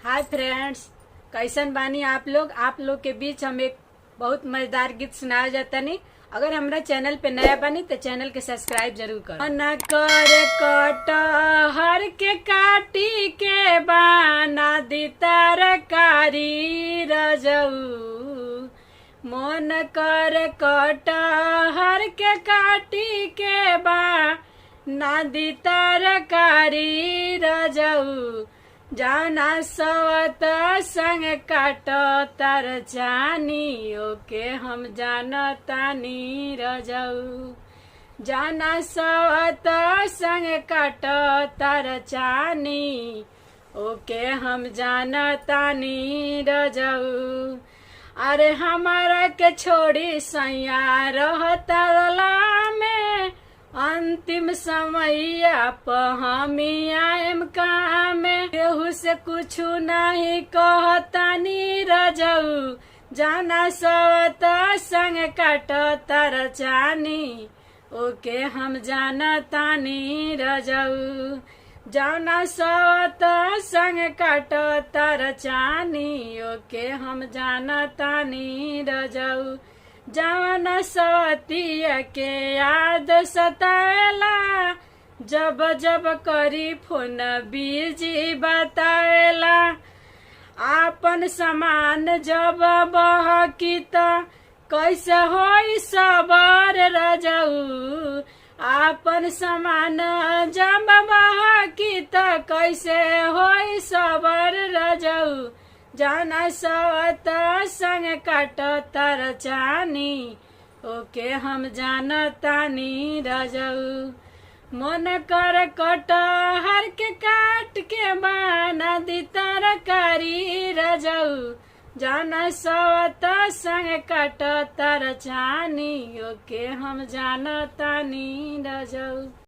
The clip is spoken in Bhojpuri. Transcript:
हाय फ्रेंड्स, कैसन बानी आप लोग के बीच हम एक बहुत मजेदार गीत सुनाया जाता नहीं। अगर हमारा चैनल पे नया बनी तो चैनल के सब्सक्राइब जरूर करो। न कर कटहर के काटी के बाना दी तरकारी रजऊ, मन कर कटहर के काटी के बाना दी तरकारी रजऊ, जाना सवत संग काट तर जानी ओके हम जानतानी रजऊ, जाना सवत संग काट तर जानी ओके हम जानतानी रजऊ। अरे हमारा के छोड़ी सैया रहतरला में, अंतिम समैया प हमी आएम काम, केहू से कुछ नहीं कहतानी रजऊ, जाना सवत संग काट तर जानी ओके हम जानतानी रजऊ, जाना सवत संग काट तर जानी ओके हम जानतानी रजऊ। जवन सवतिया के याद सतावेला, जब जब करी फोन बीजी बतावेला, आपन समान जब बहकी त कैसे होई सबर रजऊ, आपन समान जब बहकी त कैसे होई सबर रजऊ, जाना सवत संग काट तर जानी ओके हम जानतानी रजऊ, मन कर कटहर के काट के बाना दी तरकारी रजऊ, जाना सवत संग काट तर जानी ओके हम जानतानी रजऊ।